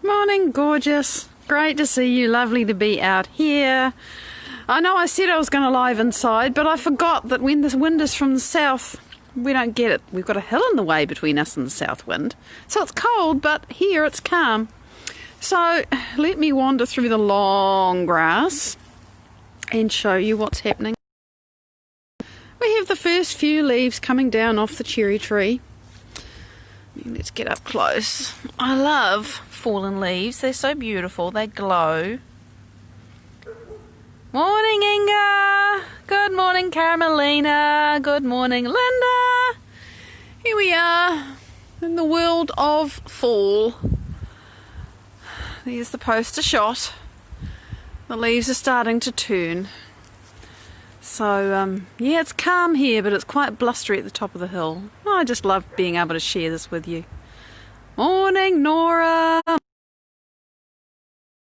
Morning, gorgeous. Great to see you. Lovely to be out here. I know I said I was going to live inside, but I forgot that when the wind is from the south, we don't get it. We've got a hill in the way between us and the south wind. So it's cold, but here it's calm. So let me wander through the long grass and show you what's happening. We have the first few leaves coming down off the cherry tree. Let's get up close. I love fallen leaves. They're so beautiful. They glow. Morning, Inga. Good morning, Caramelina. Good morning, Linda. Here we are in the world of fall. There's the poster shot. The leaves are starting to turn. So, yeah, it's calm here, but it's quite blustery at the top of the hill. Oh, I just love being able to share this with you. Morning, Nora.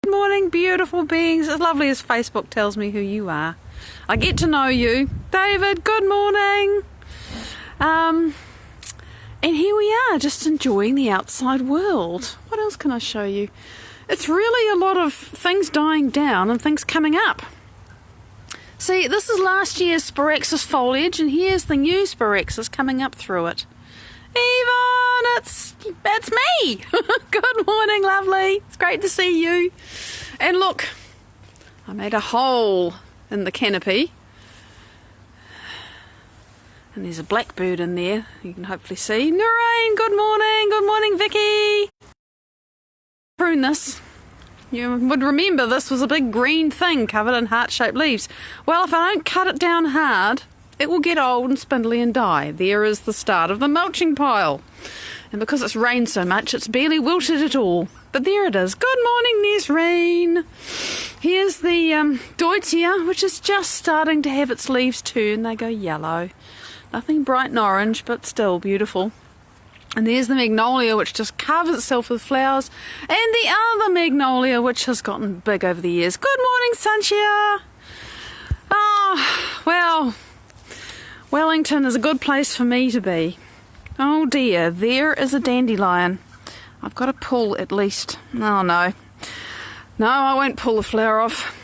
Good morning, beautiful beings. As lovely as Facebook tells me who you are. I get to know you. David, good morning. And here we are, just enjoying the outside world. What else can I show you? It's really a lot of things dying down and things coming up. See, this is last year's Sporexis foliage, and here's the new Sporexis coming up through it. Yvonne, it's me! Good morning, lovely. It's great to see you. And look, I made a hole in the canopy. And there's a blackbird in there, you can hopefully see. Noreen, good morning. Good morning, Vicky. Prune this. You would remember this was a big green thing covered in heart-shaped leaves. Well, if I don't cut it down hard, it will get old and spindly and die. There is the start of the mulching pile. And because it's rained so much, it's barely wilted at all. But there it is. Good morning, Nesreen. Here's the Deutzia, which is just starting to have its leaves turn. They go yellow. Nothing bright and orange, but still beautiful. And there's the magnolia, which just covers itself with flowers. And the other magnolia, which has gotten big over the years. Good morning, Sanchia. Oh, well, Wellington is a good place for me to be. Oh dear, there is a dandelion. I've got to pull at least. Oh no. No, I won't pull the flower off.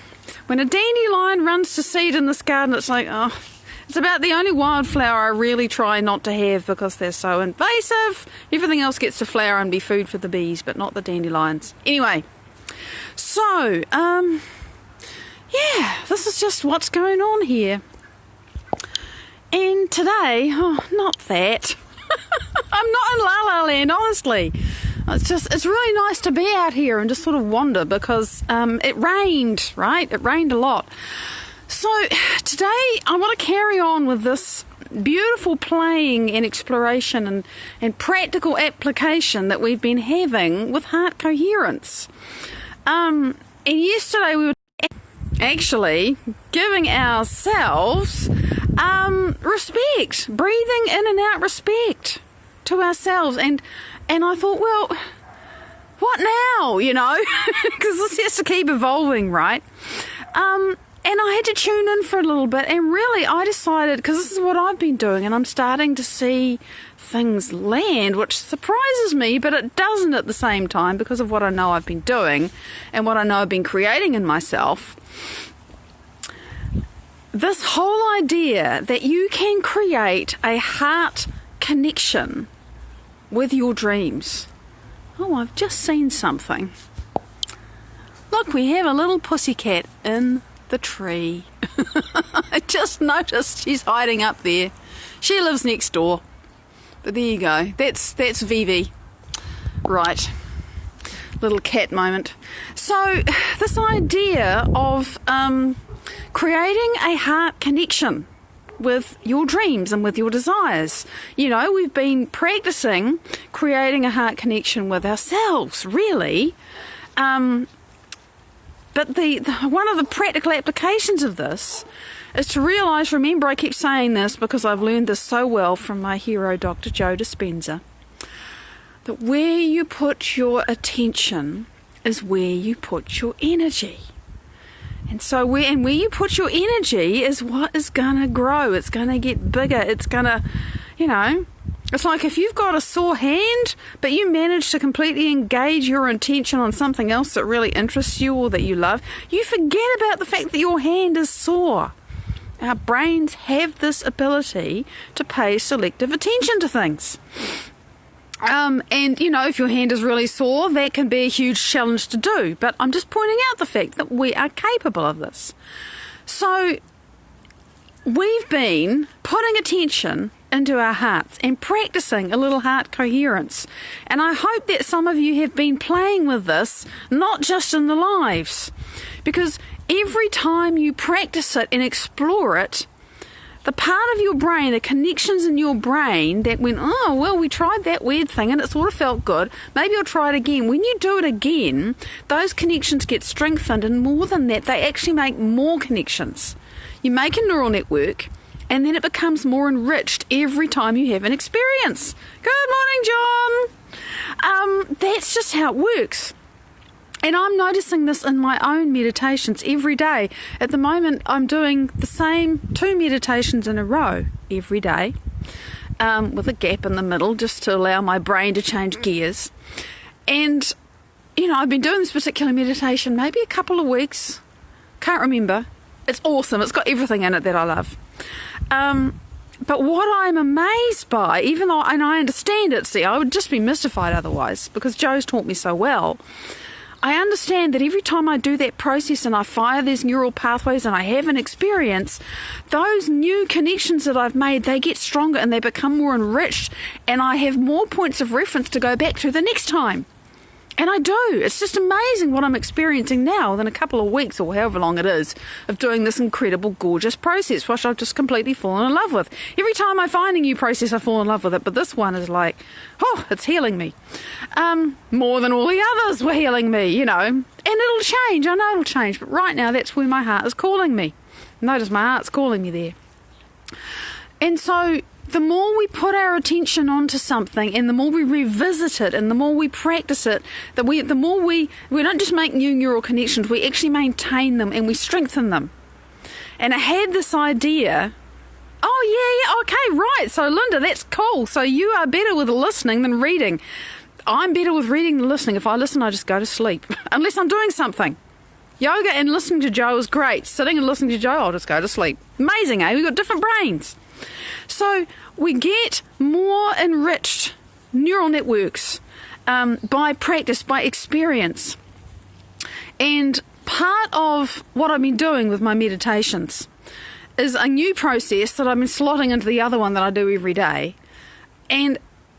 When a dandelion runs to seed in this garden, it's like, oh. It's about the only wildflower I really try not to have because they're so invasive. Everything else gets to flower and be food for the bees, but not the dandelions. Anyway, so, yeah, this is just what's going on here. And today, oh, not that. I'm not in La La Land, honestly. It's really nice to be out here and just sort of wander because it rained, right? It rained a lot. So today I want to carry on with this beautiful playing and exploration and practical application that we've been having with heart coherence. And yesterday we were actually giving ourselves respect, breathing in and out respect to ourselves. And I thought, well, what now, you know, because this has to keep evolving, right? And I had to tune in for a little bit, and really I decided, because this is what I've been doing, and I'm starting to see things land, which surprises me, but it doesn't at the same time because of what I know I've been doing and what I know I've been creating in myself. This whole idea that you can create a heart connection with your dreams. Oh, I've just seen something. Look, we have a little pussycat in the tree. I just noticed she's hiding up there. She lives next door. But there you go. That's Vivi. Right. Little cat moment. So this idea of creating a heart connection with your dreams and with your desires. You know, we've been practicing creating a heart connection with ourselves, really. But one of the practical applications of this is to realise, remember I keep saying this because I've learned this so well from my hero, Dr. Joe Dispenza, that where you put your attention is where you put your energy. And so where you put your energy is what is going to grow. It's going to get bigger. It's going to, you know, It's like if you've got a sore hand, but you manage to completely engage your attention on something else that really interests you or that you love, you forget about the fact that your hand is sore. Our brains have this ability to pay selective attention to things. And, if your hand is really sore, that can be a huge challenge to do. But I'm just pointing out the fact that we are capable of this. So we've been putting attention into our hearts and practicing a little heart coherence. And I hope that some of you have been playing with this, not just in the lives. Because every time you practice it and explore it, the part of your brain, the connections in your brain that went, we tried that weird thing and it sort of felt good, maybe I'll try it again. When you do it again, those connections get strengthened, and more than that, they actually make more connections. You make a neural network, and then it becomes more enriched every time you have an experience. Good morning, John. That's just how it works. And I'm noticing this in my own meditations every day. At the moment, I'm doing the same 2 meditations in a row every day, with a gap in the middle just to allow my brain to change gears. And, I've been doing this particular meditation maybe a couple of weeks. Can't remember. It's awesome. It's got everything in it that I love. But what I'm amazed by, and I understand it, see, I would just be mystified otherwise, because Joe's taught me so well. I understand that every time I do that process and I fire these neural pathways and I have an experience, those new connections that I've made, they get stronger and they become more enriched, and I have more points of reference to go back to the next time. And I do. It's just amazing what I'm experiencing now within a couple of weeks, or however long it is, of doing this incredible, gorgeous process, which I've just completely fallen in love with. Every time I find a new process, I fall in love with it. But this one is like, it's healing me. More than all the others were healing me, And it'll change. I know it'll change. But right now, that's where my heart is calling me. Notice my heart's calling me there. And so the more we put our attention onto something, and the more we revisit it, and the more we practice it, the more we don't just make new neural connections, we actually maintain them and we strengthen them. And I had this idea, okay, right, so Linda, that's cool. So you are better with listening than reading. I'm better with reading than listening. If I listen, I just go to sleep, unless I'm doing something. Yoga and listening to Joe is great. Sitting and listening to Joe, I'll just go to sleep. Amazing, eh? We've got different brains. So we get more enriched neural networks by practice, by experience. And part of what I've been doing with my meditations is a new process that I've been slotting into the other one that I do every day. And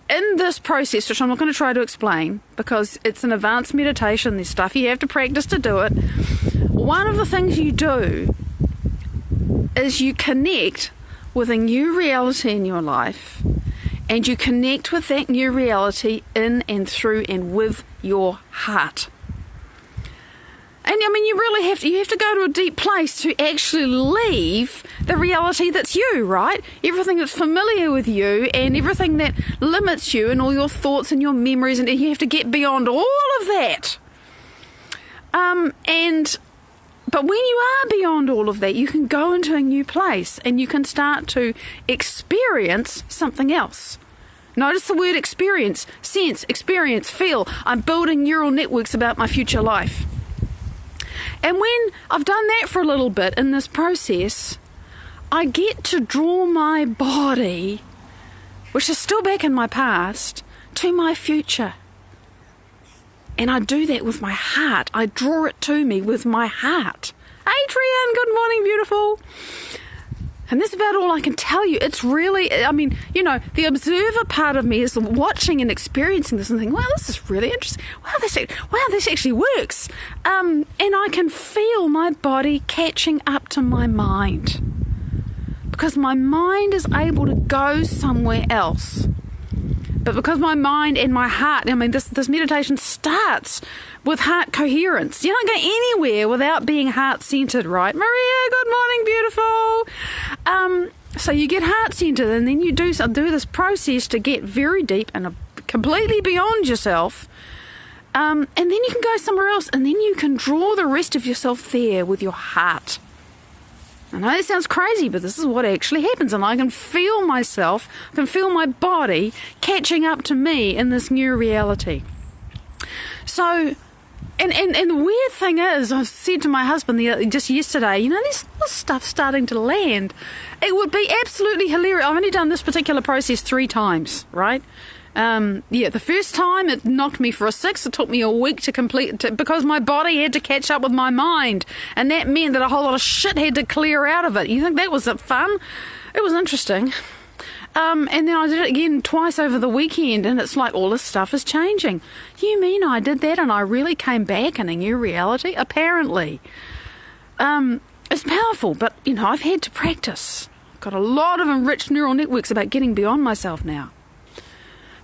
in this process, which I'm not going to try to explain because it's an advanced meditation, there's stuff you have to practice to do it, one of the things you do is you connect with a new reality in your life, and you connect with that new reality in and through and with your heart. And you really have to go to a deep place to actually leave the reality that's you, right? Everything that's familiar with you and everything that limits you and all your thoughts and your memories, and you have to get beyond all of that. But when you are beyond all of that, you can go into a new place and you can start to experience something else. Notice the word experience, sense, experience, feel. I'm building neural networks about my future life. And when I've done that for a little bit in this process, I get to draw my body, which is still back in my past, to my future. And I do that with my heart. I draw it to me with my heart. Adrian, good morning, beautiful. And that's about all I can tell you. It's really, the observer part of me is watching and experiencing this and thinking, wow, this is really interesting. Wow, this actually works. And I can feel my body catching up to my mind, because my mind is able to go somewhere else. But because my mind and my heart, this meditation starts with heart coherence. You don't go anywhere without being heart-centered, right? Maria, good morning, beautiful. So you get heart-centered, and then you do this process to get very deep and completely beyond yourself. And then you can go somewhere else, and then you can draw the rest of yourself there with your heart. I know it sounds crazy, but this is what actually happens, and I can feel myself, I can feel my body catching up to me in this new reality. So, and the weird thing is, I said to my husband just yesterday, this stuff's starting to land. It would be absolutely hilarious. I've only done this particular process 3 times, right? The first time it knocked me for a 6. It took me a week to complete because my body had to catch up with my mind, and that meant that a whole lot of shit had to clear out of it. You think that was fun? It was interesting. And then I did it again twice over the weekend, and it's like all this stuff is changing. You mean I did that and I really came back in a new reality? Apparently. It's powerful, but, I've had to practice. I've got a lot of enriched neural networks about getting beyond myself now.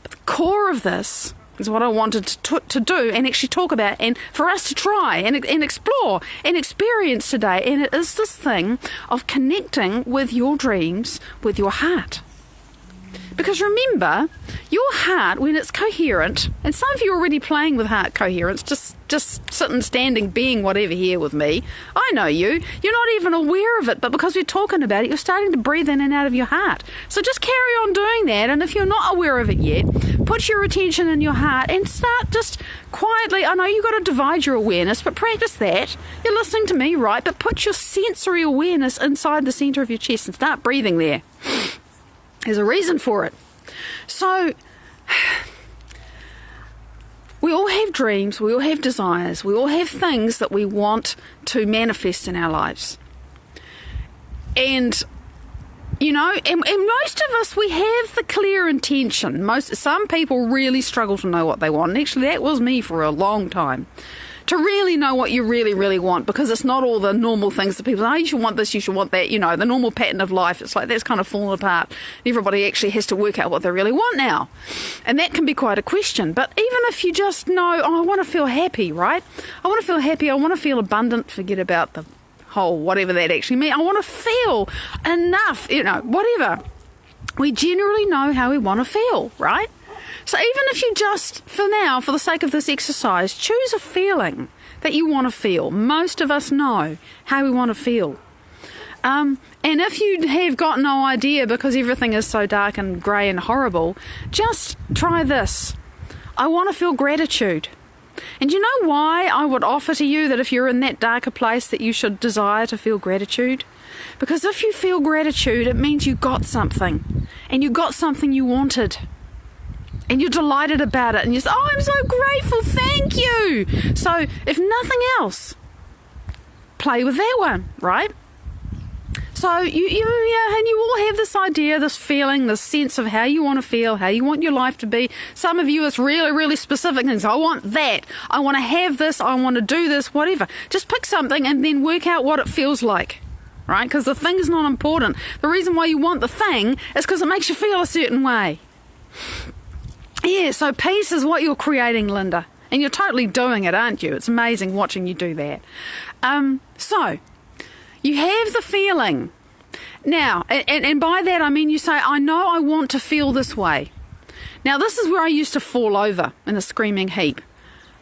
But the core of this is what I wanted to do and actually talk about, and for us to try and explore and experience today. And it is this thing of connecting with your dreams, with your heart. Because remember, your heart, when it's coherent, and some of you are already playing with heart coherence, just sitting, standing, being whatever here with me. I know you. You're not even aware of it, but because we're talking about it, you're starting to breathe in and out of your heart. So just carry on doing that, and if you're not aware of it yet, put your attention in your heart and start just quietly. I know you've got to divide your awareness, but practice that. You're listening to me, right? But put your sensory awareness inside the center of your chest and start breathing there. There's a reason for it. So, we all have dreams, we all have desires, we all have things that we want to manifest in our lives. And, and most of us, we have the clear intention. Some people really struggle to know what they want. And actually, that was me for a long time. To really know what you really, really want, because it's not all the normal things that people say, you should want this, you should want that, the normal pattern of life. It's like that's kind of fallen apart. Everybody actually has to work out what they really want now. And that can be quite a question. But even if you just know, I want to feel happy, right? I want to feel happy, I want to feel abundant, forget about the whole whatever that actually means. I want to feel enough, whatever. We generally know how we want to feel, right? So even if you just, for now, for the sake of this exercise, choose a feeling that you want to feel. Most of us know how we want to feel. And if you have got no idea because everything is so dark and grey and horrible, just try this. I want to feel gratitude. And you know why I would offer to you that if you're in that darker place that you should desire to feel gratitude? Because if you feel gratitude, it means you got something. And you got something you wanted. And you're delighted about it, and you say, I'm so grateful, thank you. So, if nothing else, play with that one, right? So, you all have this idea, this feeling, this sense of how you want to feel, how you want your life to be. Some of you, it's really, really specific things. I want that. I want to have this. I want to do this, whatever. Just pick something and then work out what it feels like, right? Because the thing's not important. The reason why you want the thing is because it makes you feel a certain way. Yeah, so peace is what you're creating, Linda. And you're totally doing it, aren't you? It's amazing watching you do that. So, you have the feeling. Now, and by that I mean you say, I know I want to feel this way. Now, this is where I used to fall over in a screaming heap.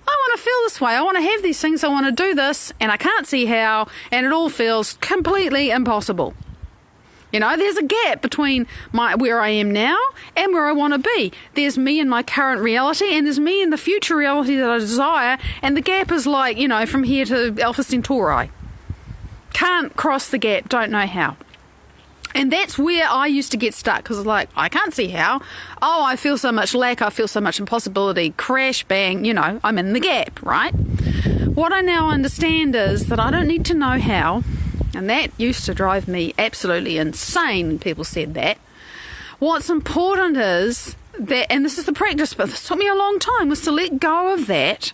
I want to feel this way. I want to have these things. I want to do this, and I can't see how, and it all feels completely impossible. There's a gap between where I am now and where I want to be. There's me in my current reality, and there's me in the future reality that I desire, and the gap is like, from here to Alpha Centauri. Can't cross the gap, don't know how. And that's where I used to get stuck, because it's like, I can't see how. Oh, I feel so much lack, I feel so much impossibility, crash, bang, I'm in the gap, right? What I now understand is that I don't need to know how. And that used to drive me absolutely insane when people said that. What's important is that, and this is the practice, but this took me a long time, was to let go of that.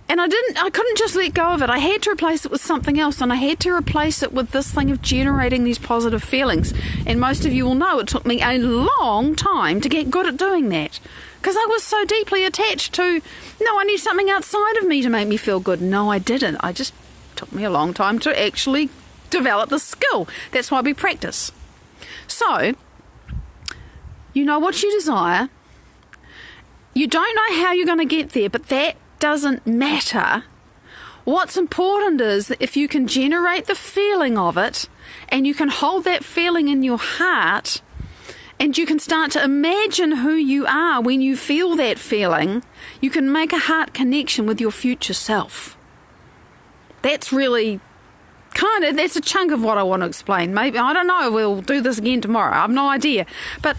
And I couldn't just let go of it. I had to replace it with something else, and I had to replace it with this thing of generating these positive feelings. And most of you will know it took me a long time to get good at doing that. Because I was so deeply attached to, no, I need something outside of me to make me feel good. No, I didn't. Took me a long time to actually develop the skill. That's why we practice. So, you know what you desire. You don't know how you're going to get there, but that doesn't matter. What's important is that if you can generate the feeling of it, and you can hold that feeling in your heart, and you can start to imagine who you are when you feel that feeling, you can make a heart connection with your future self. That's really that's a chunk of what I want to explain. Maybe, I don't know, we'll do this again tomorrow. I have no idea. But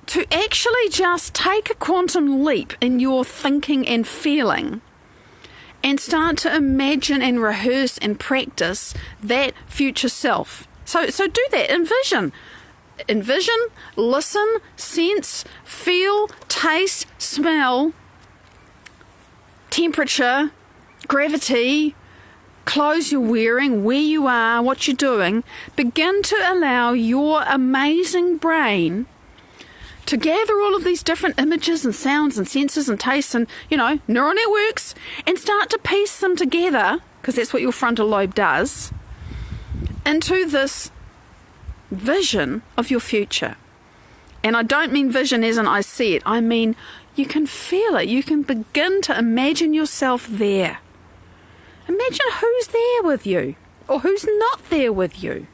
to actually just take a quantum leap in your thinking and feeling and start to imagine and rehearse and practice that future self. So do that. Envision, listen, sense, feel, taste, smell, temperature, gravity, clothes you're wearing, where you are, what you're doing. Begin to allow your amazing brain to gather all of these different images and sounds and senses and tastes and, neural networks, and start to piece them together, because that's what your frontal lobe does, into this vision of your future. And I don't mean vision as in I see it. I mean you can feel it. You can begin to imagine yourself there. Imagine who's there with you or who's not there with you.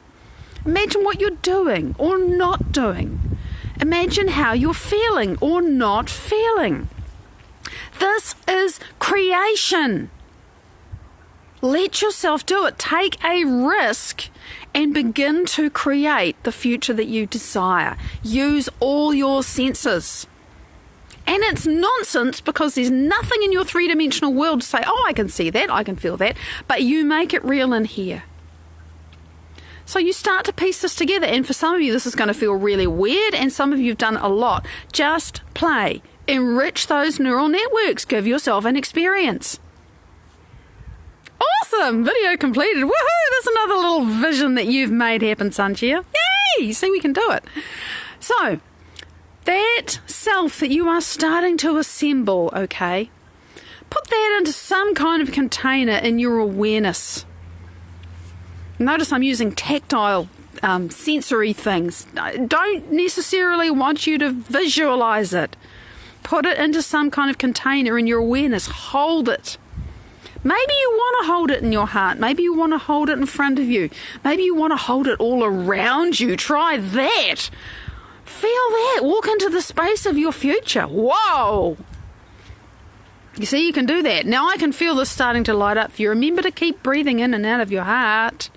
Imagine what you're doing or not doing. Imagine how you're feeling or not feeling. This is creation. Let yourself do it. Take a risk and begin to create the future that you desire. Use all your senses. And it's nonsense, because there's nothing in your three-dimensional world to say, I can see that, I can feel that, but you make it real in here. So you start to piece this together, and for some of you this is going to feel really weird, and some of you have done it a lot. Just play. Enrich those neural networks. Give yourself an experience. Awesome! Video completed. Woohoo! That's another little vision that you've made happen, Sunshine. Yay! See, we can do it. So, that self that you are starting to assemble, okay, put that into some kind of container in your awareness. Notice I'm using tactile, sensory things. I don't necessarily want you to visualize it. Put it into some kind of container in your awareness. Hold it. Maybe you want to hold it in your heart. Maybe you want to hold it in front of you. Maybe you want to hold it all around you. Try that. Feel that. Walk into the space of your future. Whoa! You see, you can do that. Now I can feel this starting to light up for you. Remember to keep breathing in and out of your heart.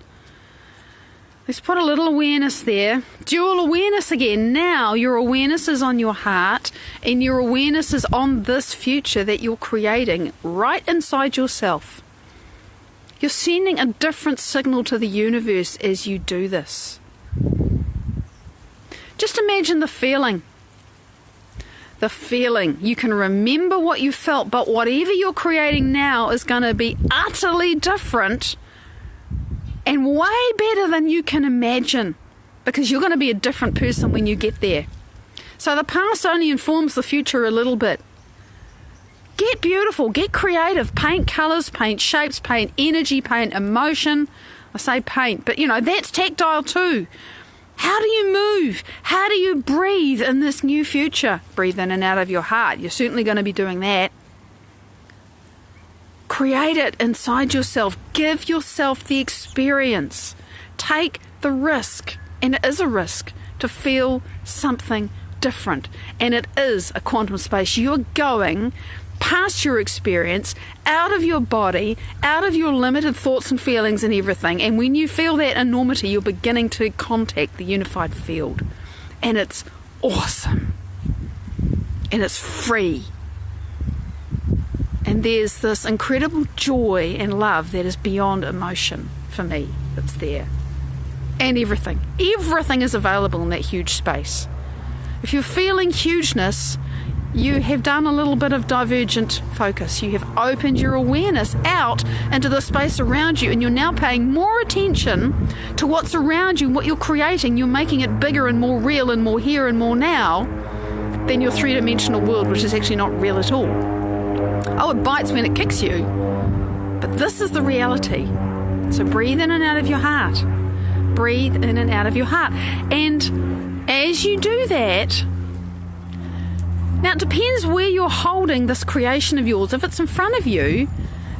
Let's put a little awareness there. Dual awareness again. Now your awareness is on your heart, and your awareness is on this future that you're creating right inside yourself. You're sending a different signal to the universe as you do this. Just imagine the feeling. The feeling. You can remember what you felt, but whatever you're creating now is going to be utterly different and way better than you can imagine, because you're going to be a different person when you get there. So the past only informs the future a little bit. Get beautiful, get creative, paint colours, paint shapes, paint energy, paint emotion. I say paint, but that's tactile too. How do you move? How do you breathe in this new future? Breathe in and out of your heart. You're certainly going to be doing that. Create it inside yourself. Give yourself the experience. Take the risk, and it is a risk, to feel something different. And it is a quantum space. You're going past your experience, out of your body, out of your limited thoughts and feelings and everything. And when you feel that enormity, you're beginning to contact the unified field. And it's awesome. And it's free. And there's this incredible joy and love that is beyond emotion for me that's there. And everything. Everything is available in that huge space. If you're feeling hugeness, you have done a little bit of divergent focus. You have opened your awareness out into the space around you, and you're now paying more attention to what's around you, what you're creating. You're making it bigger and more real and more here and more now than your three-dimensional world, which is actually not real at all. Oh, it bites when it kicks you, but this is the reality. So breathe in and out of your heart. Breathe in and out of your heart. And as you do that, now it depends where you're holding this creation of yours. If it's in front of you,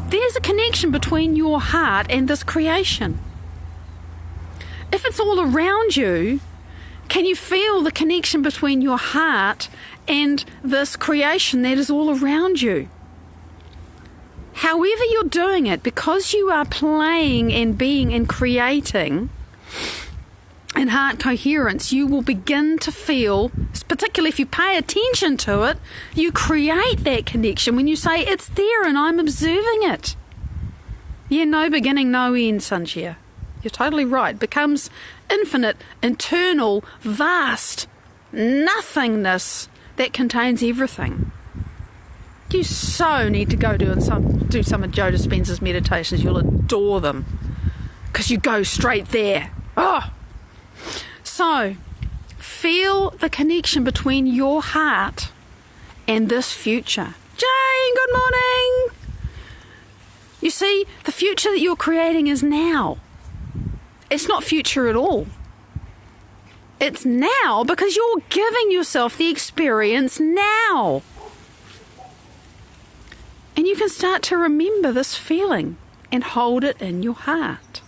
there's a connection between your heart and this creation. If it's all around you, can you feel the connection between your heart and this creation that is all around you? However you're doing it, because you are playing and being and creating in heart coherence, you will begin to feel, particularly if you pay attention to it, you create that connection when you say, it's there and I'm observing it. Yeah, no beginning, no end, Sunshine. You're totally right. Becomes infinite, internal, vast nothingness that contains everything. You so need to go do some of Joe Dispenza's meditations. You'll adore them because you go straight there. Oh. So, feel the connection between your heart and this future. Jane, good morning. You see, the future that you're creating is now. It's not future at all. It's now because you're giving yourself the experience now. And you can start to remember this feeling and hold it in your heart.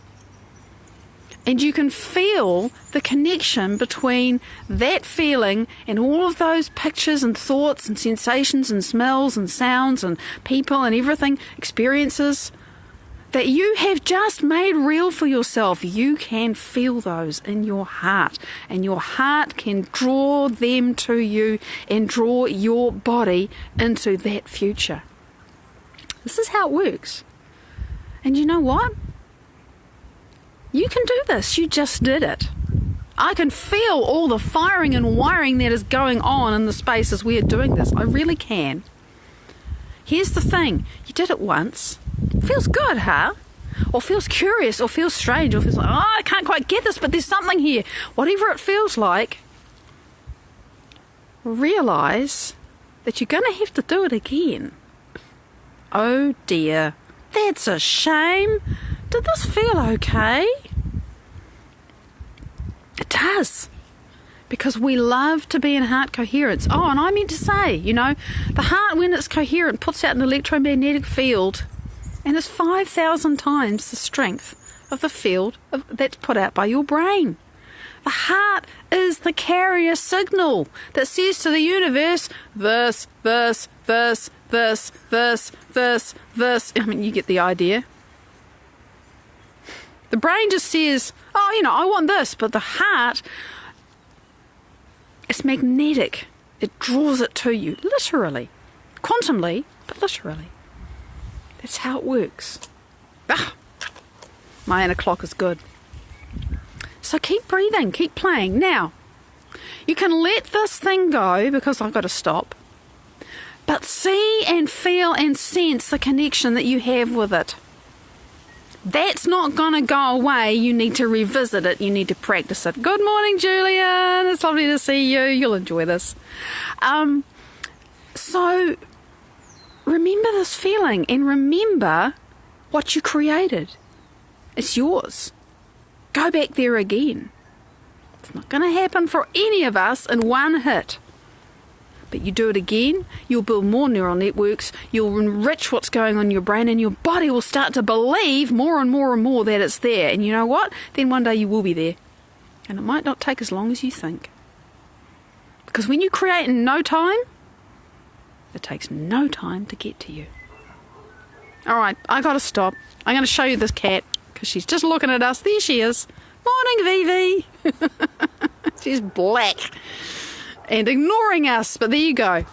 And you can feel the connection between that feeling and all of those pictures and thoughts and sensations and smells and sounds and people and everything, experiences that you have just made real for yourself. You can feel those in your heart, and your heart can draw them to you and draw your body into that future. This is how it works. And you know what? You can do this. You just did it. I can feel all the firing and wiring that is going on in the space as we are doing this. I really can. Here's the thing. You did it once. Feels good, huh? Or feels curious, or feels strange, or feels like, oh, I can't quite get this, but there's something here. Whatever it feels like, realize that you're going to have to do it again. Oh dear, that's a shame. Did this feel okay? It does. Because we love to be in heart coherence. Oh, and I meant to say, the heart, when it's coherent, puts out an electromagnetic field, and it's 5,000 times the strength of the field that's put out by your brain. The heart is the carrier signal that says to the universe, this. I mean, you get the idea. The brain just says, I want this, but the heart, it's magnetic. It draws it to you, literally. Quantumly, but literally. That's how it works. My inner clock is good. So keep breathing, keep playing. Now, you can let this thing go because I've got to stop. But see and feel and sense the connection that you have with it. That's not going to go away. You need to revisit it. You need to practice it. Good morning, Julian. It's lovely to see you. You'll enjoy this. So remember this feeling and remember what you created. It's yours. Go back there again. It's not going to happen for any of us in one hit. But you do it again, you'll build more neural networks, you'll enrich what's going on in your brain, and your body will start to believe more and more and more that it's there. And you know what? Then one day you will be there. And it might not take as long as you think. Because when you create in no time, it takes no time to get to you. Alright, I gotta stop. I'm going to show you this cat, because she's just looking at us. There she is. Morning, Vivi. She's black and ignoring us, but there you go.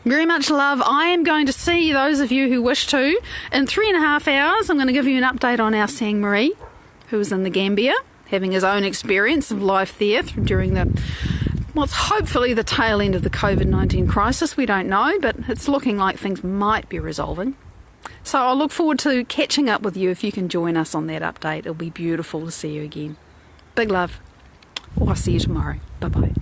Very much love. I am going to see those of you who wish to. In 3.5 hours, I'm going to give you an update on our Sang Marie, who was in the Gambia, having his own experience of life there during what's hopefully the tail end of the COVID-19 crisis. We don't know, but it's looking like things might be resolving. So I'll look forward to catching up with you if you can join us on that update. It'll be beautiful to see you again. Big love. I'll see you tomorrow. Bye-bye.